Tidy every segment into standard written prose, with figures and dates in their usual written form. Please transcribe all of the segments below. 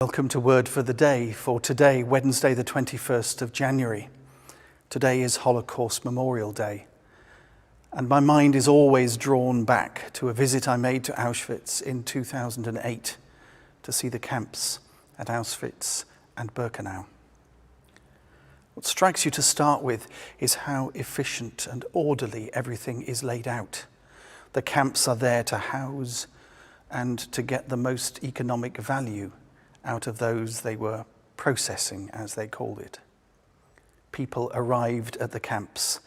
Welcome to Word for the Day for today, Wednesday the 21st of January. Today is Holocaust Memorial Day, and my mind is always drawn back to a visit I made to Auschwitz in 2008 to see the camps at Auschwitz and Birkenau. What strikes you to start with is how efficient and orderly everything is laid out. The camps are there to house and to get the most economic value out of those they were processing, as they called it. People arrived at the camps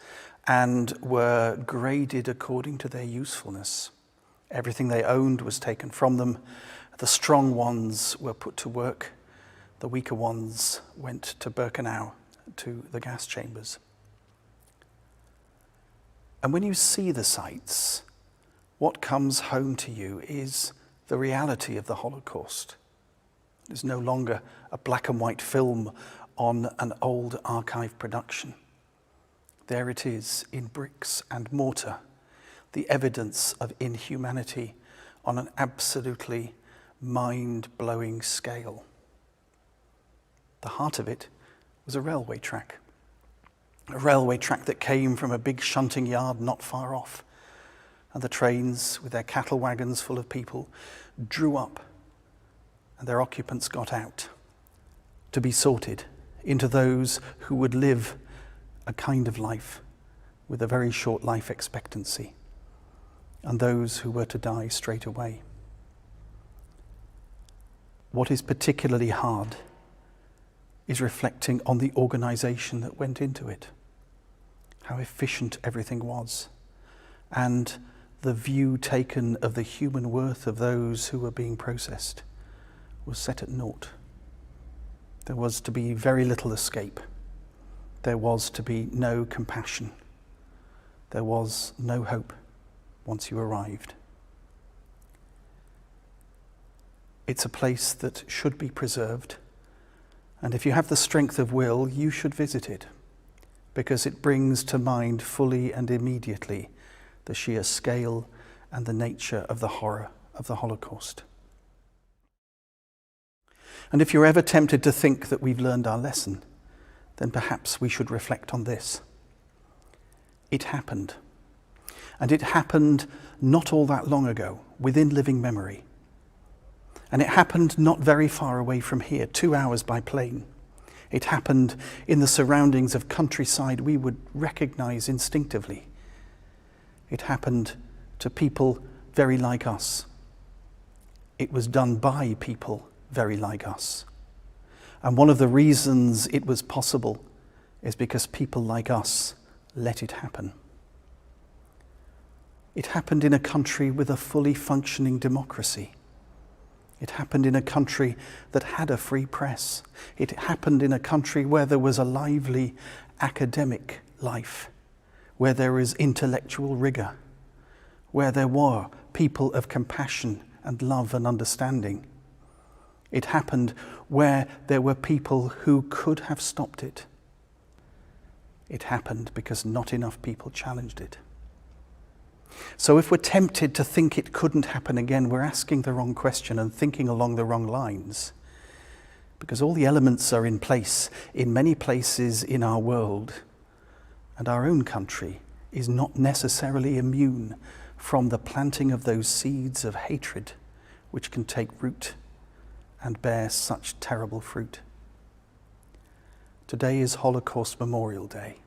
and were graded according to their usefulness. Everything they owned was taken from them. The strong ones were put to work. The weaker ones went to Birkenau, to the gas chambers. And when you see the sights, what comes home to you is the reality of the Holocaust. It's no longer a black and white film on an old archive production. There it is in bricks and mortar, the evidence of inhumanity on an absolutely mind-blowing scale. The heart of it was a railway track that came from a big shunting yard not far off. And the trains, with their cattle wagons full of people, drew up, and their occupants got out to be sorted into those who would live a kind of life with a very short life expectancy, and those who were to die straight away. What is particularly hard is reflecting on the organization that went into it, how efficient everything was, and the view taken of the human worth of those who were being processed was set at naught. There was to be very little escape. There was to be no compassion. There was no hope once you arrived. It's a place that should be preserved, and if you have the strength of will, you should visit it, because it brings to mind fully and immediately the sheer scale and the nature of the horror of the Holocaust. And if you're ever tempted to think that we've learned our lesson, then perhaps we should reflect on this. It happened. And it happened not all that long ago, within living memory. And it happened not very far away from here, 2 hours by plane. It happened in the surroundings of countryside we would recognize instinctively. It happened to people very like us. It was done by people very like us. And one of the reasons it was possible is because people like us let it happen. It happened in a country with a fully functioning democracy. It happened in a country that had a free press. It happened in a country where there was a lively academic life, where there was intellectual rigor, where there were people of compassion and love and understanding. It happened where there were people who could have stopped it. It happened because not enough people challenged it. So if we're tempted to think it couldn't happen again, we're asking the wrong question and thinking along the wrong lines. Because all the elements are in place in many places in our world, and our own country is not necessarily immune from the planting of those seeds of hatred which can take root and bear such terrible fruit. Today is Holocaust Memorial Day.